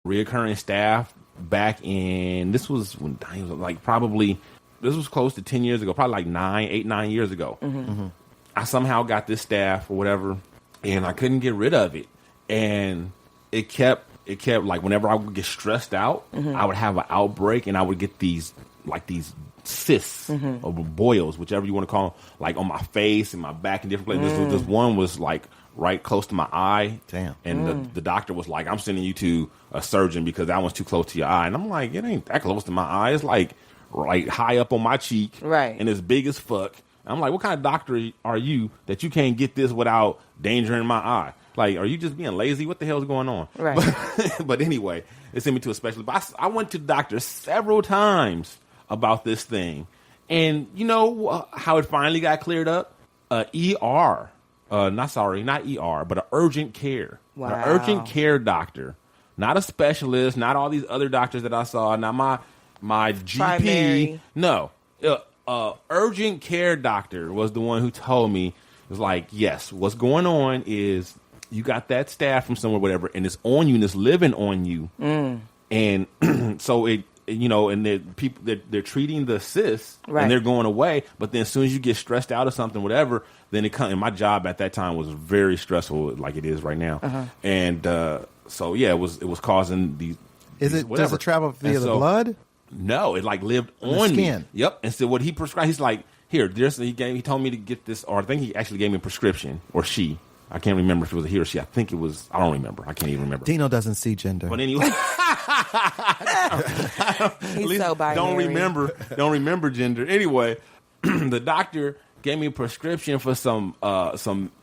reoccurring staph back in, this was when I was like this was close to 10 years ago, probably like 8, 9 years ago. I somehow got this staph or whatever, and I couldn't get rid of it. And it kept like whenever I would get stressed out, I would have an outbreak, and I would get these cysts or boils, whichever you want to call them, like on my face and my back and different places. This one was like right close to my eye. Damn. And the doctor was like, I'm sending you to a surgeon because that one's too close to your eye. And I'm like, it ain't that close to my eye. It's like right high up on my cheek. Right. And it's big as fuck. I'm like, what kind of doctor are you that you can't get this without endangering my eye? Like, are you just being lazy? What the hell's going on? Right. But anyway, it sent me to a specialist. But I went to the doctor several times about this thing. And you know how it finally got cleared up? Not ER, but an urgent care. Wow. An urgent care doctor. Not a specialist, not all these other doctors that I saw, not my GP. Primary. No. Urgent care doctor was the one who told me, it was like, yes, what's going on is you got that staph from somewhere, whatever, and it's on you and it's living on you. And so it, and they're treating the cysts and they're going away. But then as soon as you get stressed out or something, whatever, then it comes. And my job at that time was very stressful, like it is right now. And so yeah, it was causing these. Does it travel via the blood? No, it like lived on skin. me. Yep. And so what he prescribed, he's like, here, he told me to get this, or I think he actually gave me a prescription, or she. I can't remember if it was a he or she. I think it was. I don't remember. I can't even remember. Dino doesn't see gender. But anyway, He's so binary. Don't remember gender. Anyway, the doctor gave me a prescription for some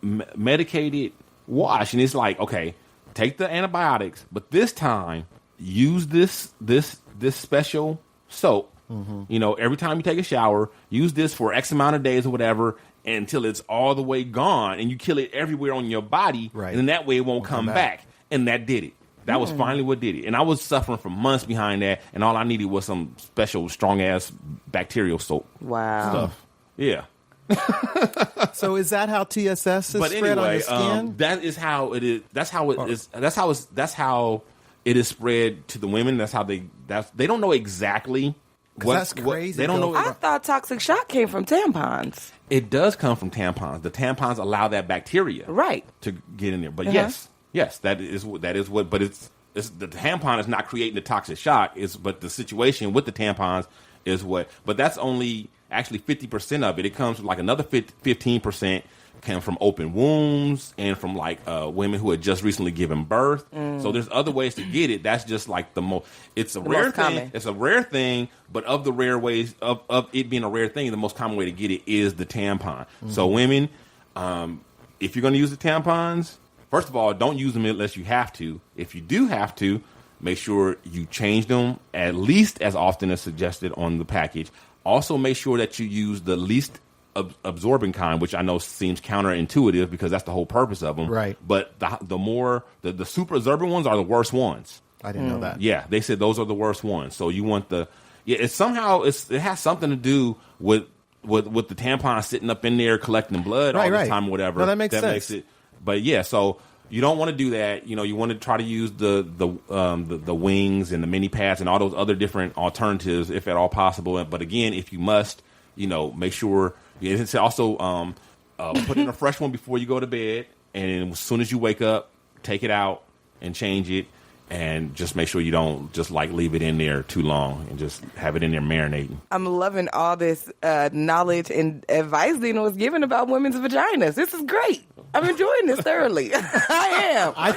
medicated wash, and it's like, okay, take the antibiotics, but this time use this special soap. Every time you take a shower, use this for X amount of days or whatever until it's all the way gone, and you kill it everywhere on your body, and then that way it won't come back. And that did it. That was finally what did it. And I was suffering for months behind that, and all I needed was some special strong-ass bacterial soap. Wow. Stuff. Yeah. So is that how TSS is spread on your skin? That is how it is. That's how it is. That's how it is spread to the women. That's how they don't know exactly. That's crazy. They don't know. I thought toxic shock came from tampons. It does come from tampons. The tampons allow that bacteria to get in there. But yes, that is what. But it's the tampon is not creating the toxic shock. But the situation with the tampons is what. But that's only actually 50% of it. It comes from like another 15% came from open wounds and from like women who had just recently given birth. So there's other ways to get it. That's just like the most. It's a rare thing. It's a rare thing, but of the rare ways of it being a rare thing, the most common way to get it is the tampon. So women, if you're going to use the tampons, first of all, don't use them unless you have to. If you do have to, make sure you change them at least as often as suggested on the package. Also, make sure that you use the least absorbing kind, which I know seems counterintuitive because that's the whole purpose of them. Right. But the super absorbent ones are the worst ones. I didn't know that. Yeah, they said those are the worst ones. So you want it has something to do with the tampon sitting up in there collecting blood all the time, or whatever. No, that makes sense. Makes it. But yeah, so you don't want to do that. You want to try to use the wings and the mini pads and all those other different alternatives if at all possible. But again, if you must, make sure. It's also put in a fresh one before you go to bed, and as soon as you wake up, take it out and change it, and just make sure you don't just like leave it in there too long and just have it in there marinating. I'm loving all this knowledge and advice Dino was giving about women's vaginas. This is great. I'm enjoying this thoroughly. I am. I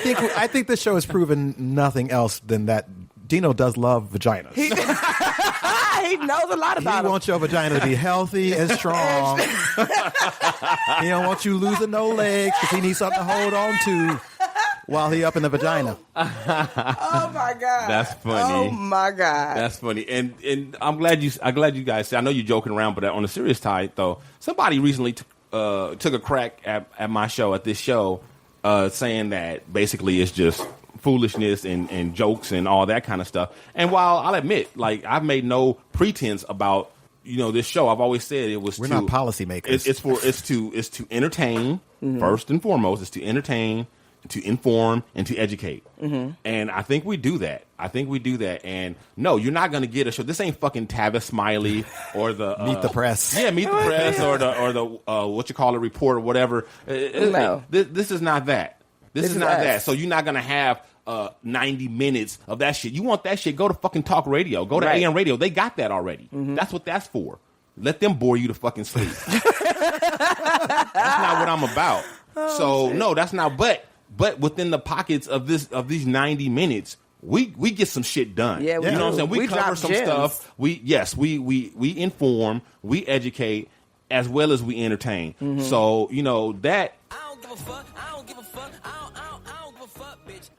think this show has proven nothing else than that Dino does love vaginas. He knows a lot about them. He wants your vagina to be healthy and strong. He don't want you losing no legs because he needs something to hold on to while he up in the vagina. Oh my God. That's funny. Oh my God. That's funny. And I'm glad you guys. I know you're joking around, but on a serious side though, somebody recently took a crack at my show, at this show, saying that basically it's just foolishness and jokes and all that kind of stuff. And while I'll admit, like, I've made no pretense about this show, I've always said it was. We're not policymakers. It's to entertain first and foremost. It's to entertain. to inform, and to educate. Mm-hmm. And I think we do that. And no, you're not going to get a show. This ain't fucking Tavis Smiley or the Meet the Press. Yeah, Meet the Press or the what you call a report or whatever. No. This is not that. This is not that. So you're not going to have 90 minutes of that shit. You want that shit? Go to fucking talk radio. Go to AM radio. They got that already. Mm-hmm. That's what that's for. Let them bore you to fucking sleep. That's not what I'm about. So no, that's not. But within the pockets of these 90 minutes, we get some shit done. Yeah, you know what I'm saying? We cover some gems. stuff. We inform, we educate, as well as we entertain. Mm-hmm. So that. I don't give a fuck. I don't give a fuck. I don't give a fuck, bitch.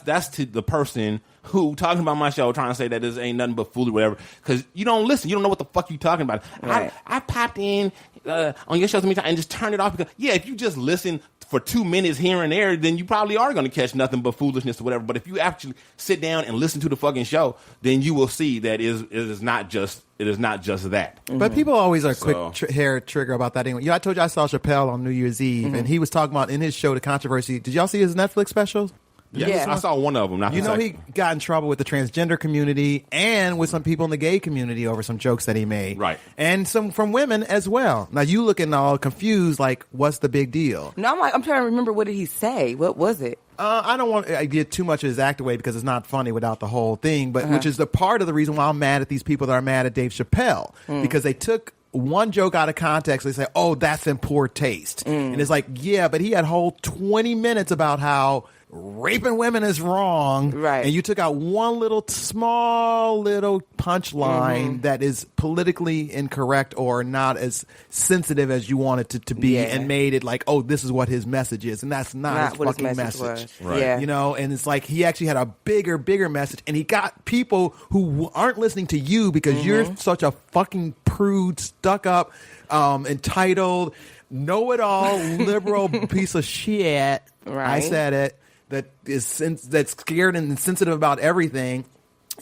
That's to the person who talking about my show trying to say that this ain't nothing but foolery, whatever. Because you don't listen. You don't know what the fuck you talking about. Right. I popped in on your show and just turned it off because if you just listen for 2 minutes here and there, then you probably are going to catch nothing but foolishness or whatever. But if you actually sit down and listen to the fucking show, then you will see that it is not just that. Mm-hmm. But people always are quick hair trigger about that anyway. I told you I saw Chappelle on New Year's Eve, and he was talking about in his show the controversy. Did y'all see his Netflix specials? Yes. Yeah. I saw one of them. He got in trouble with the transgender community and with some people in the gay community over some jokes that he made. Right. And some from women as well. Now, you looking all confused, like, what's the big deal? No, I'm trying to remember, what did he say? What was it? I don't want to get too much of his act away because it's not funny without the whole thing, but which is the part of the reason why I'm mad at these people that are mad at Dave Chappelle, because they took one joke out of context. They say, oh, that's in poor taste. And it's like, yeah, but he had whole 20 minutes about how raping women is wrong, right? And you took out one small little punchline that is politically incorrect or not as sensitive as you want it to be, and made it like, oh, this is what his message is, and that's not his fucking message. Right. Yeah. And it's like he actually had a bigger message, and he got people who aren't listening to you because you're such a fucking prude, stuck up, entitled, know-it-all, liberal piece of shit. Right. I said it. That's scared and sensitive about everything.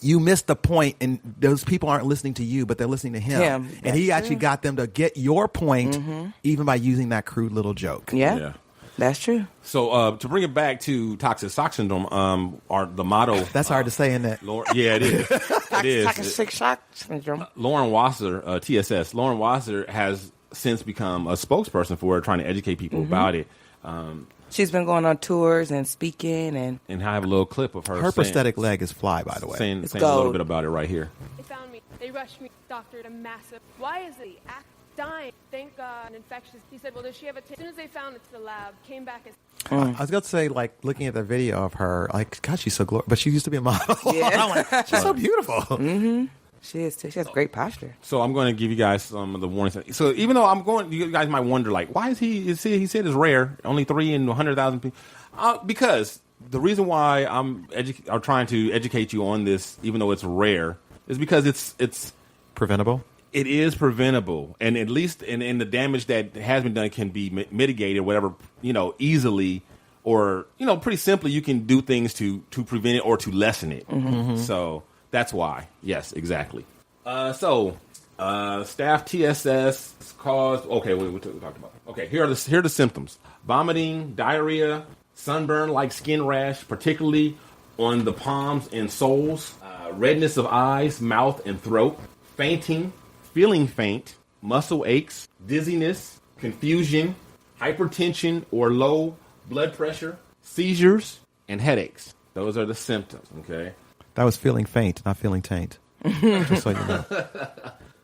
You missed the point, and those people aren't listening to you, but they're listening to him. And he actually got them to get your point, even by using that crude little joke. Yeah. That's true. So to bring it back to toxic shock syndrome, the motto. That's hard to say, isn't it? It is. It is. Toxic shock syndrome. Lauren Wasser, TSS. Lauren Wasser has since become a spokesperson for it, trying to educate people about it. She's been going on tours and speaking, and I have a little clip of her. Her prosthetic leg is fly, by the way. Saying a little bit about it right here. They found me. They rushed me. Doctor, a massive. Why is the act dying? Thank God, an infectious. He said, well, does she have a? As soon as they found it to the lab, came back as. I was going to say, like, looking at the video of her, like, God, she's so glorious. But she used to be a model. Yeah. I'm like, she's so beautiful. Mm-hmm. She is too. She has great posture. So I'm going to give you guys some of the warnings. So even though you guys might wonder, like, why is he said it's rare, only 3 in 100,000 people. Because the reason why I'm trying to educate you on this, even though it's rare, is because it's preventable. It is preventable, and at least in the damage that has been done can be mitigated, whatever, easily, or pretty simply. You can do things to prevent it or to lessen it. Mm-hmm. So that's why. Yes, exactly. Staff TSS caused. Okay, what we talked about. Okay, here are the symptoms: vomiting, diarrhea, sunburn like skin rash, particularly on the palms and soles, redness of eyes, mouth, and throat, fainting, feeling faint, muscle aches, dizziness, confusion, hypertension or low blood pressure, seizures, and headaches. Those are the symptoms. Okay. That was feeling faint, not feeling taint. Just so you know.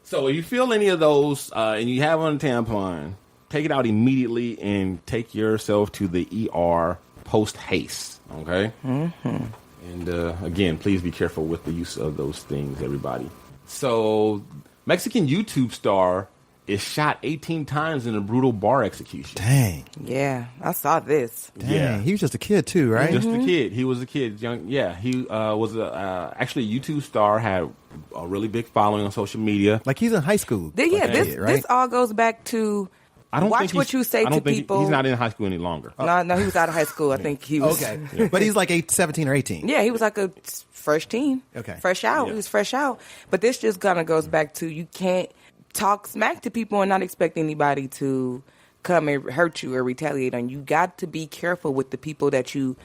So if you feel any of those and you have on a tampon, take it out immediately and take yourself to the ER post haste. Okay? Mm-hmm. And again, please be careful with the use of those things, everybody. So Mexican YouTube star is shot 18 times in a brutal bar execution. Dang. Yeah, I saw this. Dang. Yeah. He was just a kid too, right? Just a kid. He was a kid. Young. Yeah, he was actually a YouTube star, had a really big following on social media. Like he's in high school. This all goes back to watch what you say to people. He's not in high school any longer. No, he was out of high school. I think he was. Okay. Yeah. But he's like 17 or 18. Yeah, he was like a fresh teen. Okay. Fresh out. Yeah. He was fresh out. But this just kind of goes back to you can't talk smack to people and not expect anybody to come and hurt you or retaliate on you. You got to be careful with the people that you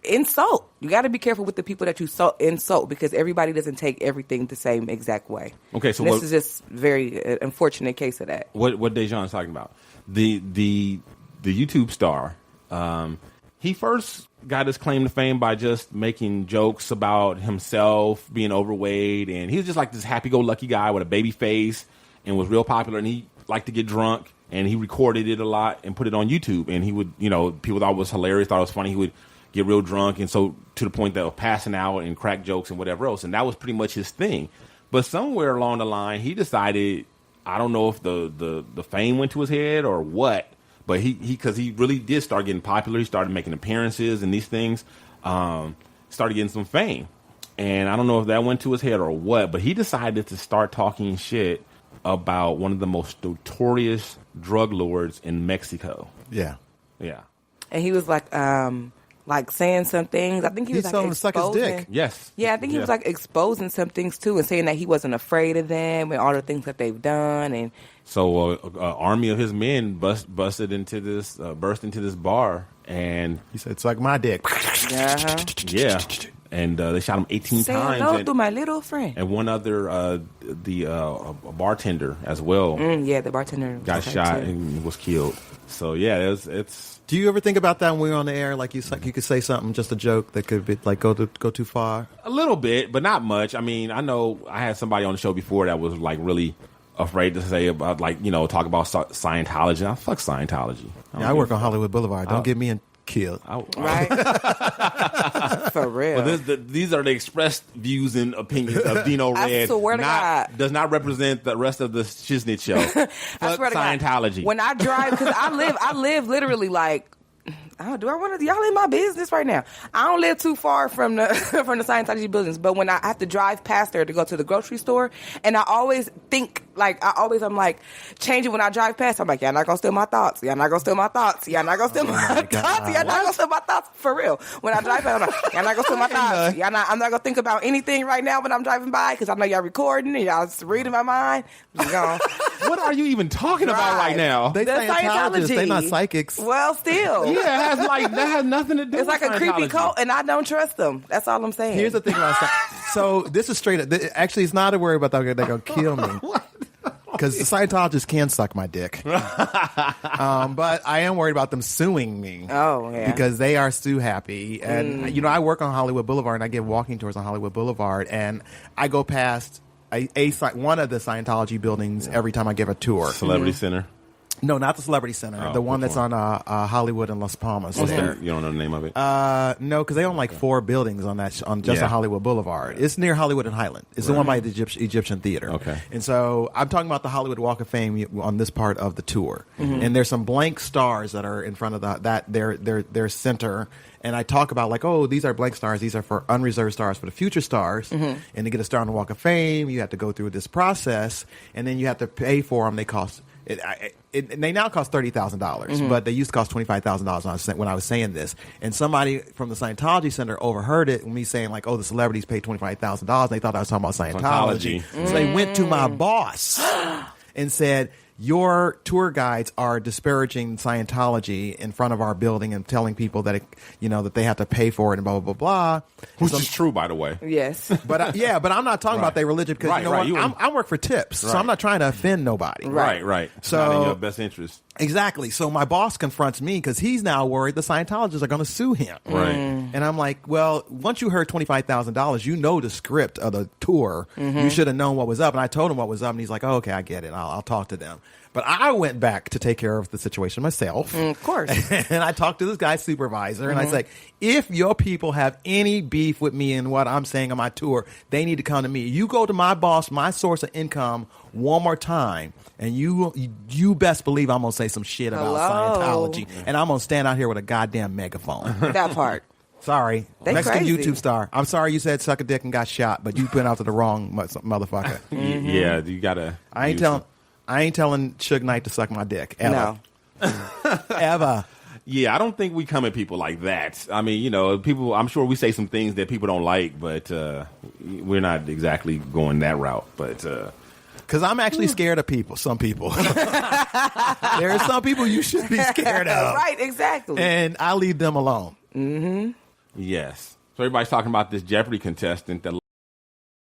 insult. You got to be careful with the people that you insult because everybody doesn't take everything the same exact way. Okay, so this is just very unfortunate case of that. What Dejan's talking about? The YouTube star. He first got his claim to fame by just making jokes about himself being overweight, and he was just like this happy-go-lucky guy with a baby face, and was real popular. And he liked to get drunk, and he recorded it a lot and put it on YouTube. And he would, people thought it was hilarious, thought it was funny. He would get real drunk, and so to the point that was passing out and crack jokes and whatever else. And that was pretty much his thing. But somewhere along the line, he decided, I don't know if the fame went to his head or what, but because he really did start getting popular. He started making appearances and these things, started getting some fame. And I don't know if that went to his head or what, but he decided to start talking shit about one of the most notorious drug lords in Mexico. Yeah. Yeah. And he was like saying some things. I think he was telling him to suck his dick. Yes. Yeah, I think he was like exposing some things too, and saying that he wasn't afraid of them and all the things that they've done. And so, an army of his men burst into this bar, and he said, "Suck my dick." Yeah. And they shot him 18 Say times. Hello to my little friend. And one other, a bartender as well. Yeah, the bartender got shot and was killed. So yeah, it's. Do you ever think about that when we were on the air? Like you could say something, just a joke that could be like go too far. A little bit, but not much. I mean, I know I had somebody on the show before that was like really afraid to say about talk about Scientology. I fuck Scientology. I work on Hollywood Boulevard. Don't get me in. Killed. Right? For real. Well, these are the expressed views and opinions of Dino Red. I swear to God. Does not represent the rest of the Shiznit Show. I swear to Scientology. God. When I drive, because I live literally like, do I want to? Y'all in my business right now? I don't live too far from the from the Scientology buildings, but when I have to drive past there to go to the grocery store, and I always think I'm like changing when I drive past. I'm like, y'all not gonna steal my thoughts. Y'all not gonna steal my thoughts. Y'all not gonna steal my thoughts. Y'all not gonna steal my thoughts for real. When I drive past, I'm like, y'all not gonna steal my thoughts. I'm not gonna think about anything right now when I'm driving by because I know y'all recording and y'all reading my mind. What are you even talking about right now? They Scientologists. They not psychics. Well, still. Yeah, that has nothing to do. It's with like a creepy cult, and I don't trust them. That's all I'm saying. Here's the thing about so this is straight up. Actually, it's not a worry about that they're gonna kill me. Because the Scientologists can suck my dick. But I am worried about them suing me. Oh, yeah. Because they are sue happy. And, I work on Hollywood Boulevard, and I give walking tours on Hollywood Boulevard, and I go past one of the Scientology buildings every time I give a tour. Celebrity Center? No, not the Celebrity Center. The one that's on Hollywood and Las Palmas. You don't know the name of it? No, because they own like 4 buildings on Hollywood Boulevard. It's near Hollywood and Highland. It's the one by the Egyptian Theater. Okay. And so I'm talking about the Hollywood Walk of Fame on this part of the tour. Mm-hmm. And there's some blank stars that are in front of their center. And I talk about like, oh, these are blank stars. These are for unreserved stars for the future stars. Mm-hmm. And to get a star on the Walk of Fame, you have to go through this process, and then you have to pay for them. They cost. They now cost $30,000, mm-hmm. but they used to cost $25,000 when I was saying this. And somebody from the Scientology Center overheard it, me saying like, "Oh, the celebrities pay $25,000." They thought I was talking about Scientology. So they went to my boss and said, "Your tour guides are disparaging Scientology in front of our building and telling people that that they have to pay for it and blah blah blah blah." Which is true, by the way. Yes, but I'm not talking about their religion because I work for tips, so I'm not trying to offend nobody. Right. So not in your best interest. Exactly. So my boss confronts me because he's now worried the Scientologists are going to sue him. Right. And I'm like, well, once you heard $25,000, you know the script of the tour. Mm-hmm. You should have known what was up. And I told him what was up, and he's like, oh, okay, I get it. I'll talk to them. But I went back to take care of the situation myself. Of course. And I talked to this guy's supervisor, and I said, if your people have any beef with me and what I'm saying on my tour, they need to come to me. You go to my boss, my source of income, one more time, and you best believe I'm going to say some shit about Scientology. And I'm going to stand out here with a goddamn megaphone. That part. Sorry. Mexican YouTube star. I'm sorry you said suck a dick and got shot, but you went out to the wrong motherfucker. Mm-hmm. Yeah, you got to. I ain't telling Suge Knight to suck my dick. Ever. No. Ever. Yeah, I don't think we come at people like that. I mean, people, I'm sure we say some things that people don't like, but we're not exactly going that route. But Because I'm actually scared of people. Some people. There are some people you should be scared of. Right, exactly. And I leave them alone. Yes. So everybody's talking about this Jeopardy contestant that